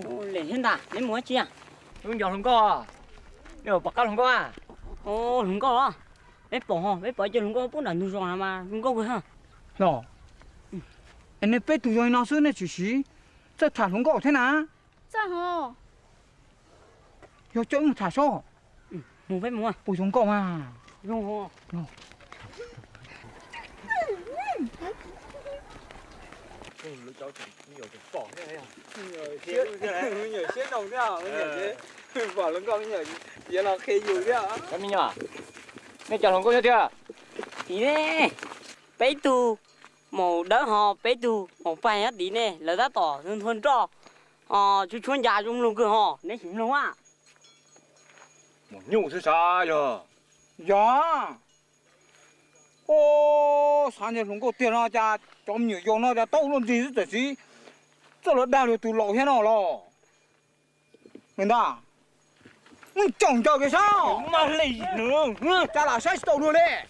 Lấy hiện tại, lấy mua chi à? Hương giọt không có. Nếu bạc cao không có à? Không có à? Bé bỏ cho không có bún đàn nuôi rồi mà, không có cái hả? Nó. Anh ấy bé tụi rồi nó xưa này chỉ xí. Chắc thả không có thế nào? Sao hả? Yo chỗ mà thả sao? Mua bé mua. Ôi không có mà. Không có. Lũ cháu nhiều bỏ thế này à? Nhiều xếp đồng thế à? Nhiều chứ. Bỏ lưng con nhiều. Vậy là khi dù thế à? Em mình nhỏ. Mẹ chọn không có cho chưa? Tí nè. Bé tu. Màu đỡ họ bé tu. Màu phải á tí nè. Là đã tỏ thân thân cho. Chú chuyên gia trong lồng cửa họ. Nên hiểu không ạ? Một nhủ thứ sao rồi? Dạ. Ô, sáng giờ không có tiền nó cha trong nhiều dùng nó cha tốt luôn gì thế gì. Cho nó đào được từ lỗ thế nào lo. Người ta. Mình trồng cho cái sao? Mà lấy nữa. Cha là sai sầu luôn đấy.